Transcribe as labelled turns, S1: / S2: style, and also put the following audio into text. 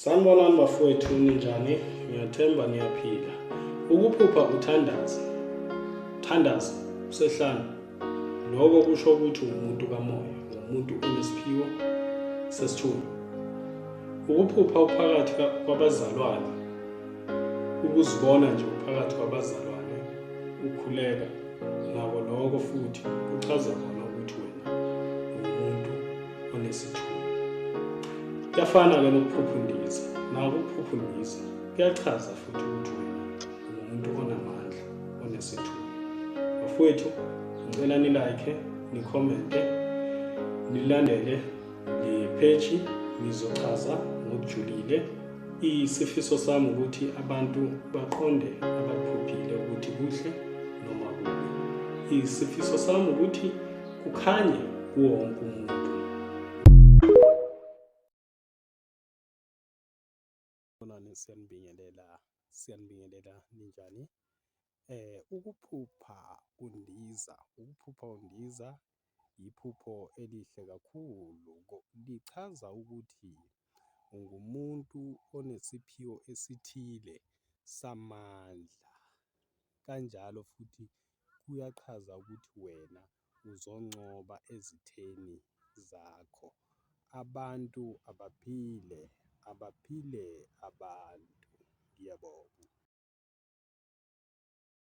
S1: Sanibonani bafowethu, ninjani? Ngiyathemba niyaphila. Ukuphupha uthandaza. Thandaza usehlane. Lokho kusho ukuthi umuntu kamoya, umuntu onesiphiwo sesithunzi. Ukuphupha uphakathi kwabazalwane, ukuzibona nje uphakathi kwabazalwane, ukhuleka nako lokho futhi kuchaza khona ukuthi wena umuntu onesithunzi. Kuyafana-ke nokuphupha undiza. Nako ukuphupha undiza kuyachaza futhi ukuthi wena umuntu onamandla, onesithunzi. Bafowethu, ngicela ni-like, ni-comment, nilandele le-page, nizochaza ngokujulile. Isifiso sami ukuthi abantu baqonde abakuphuphile ukuthi kuhle noma kubi. Isifiso sami ukuthi kukhanye kuwo wonke umuntu. Siyanibingelela ninjani? Ukuphupha undiza yiphupho elihle kakhulu. Lichaza ukuthi ungumuntu onesiphiwo esithile samandla. Kanjalo futhi kuyachaza ukuthi wena uzoncoba ezitheni zakho. Abantu abaphile abantu. Ngiyabonga.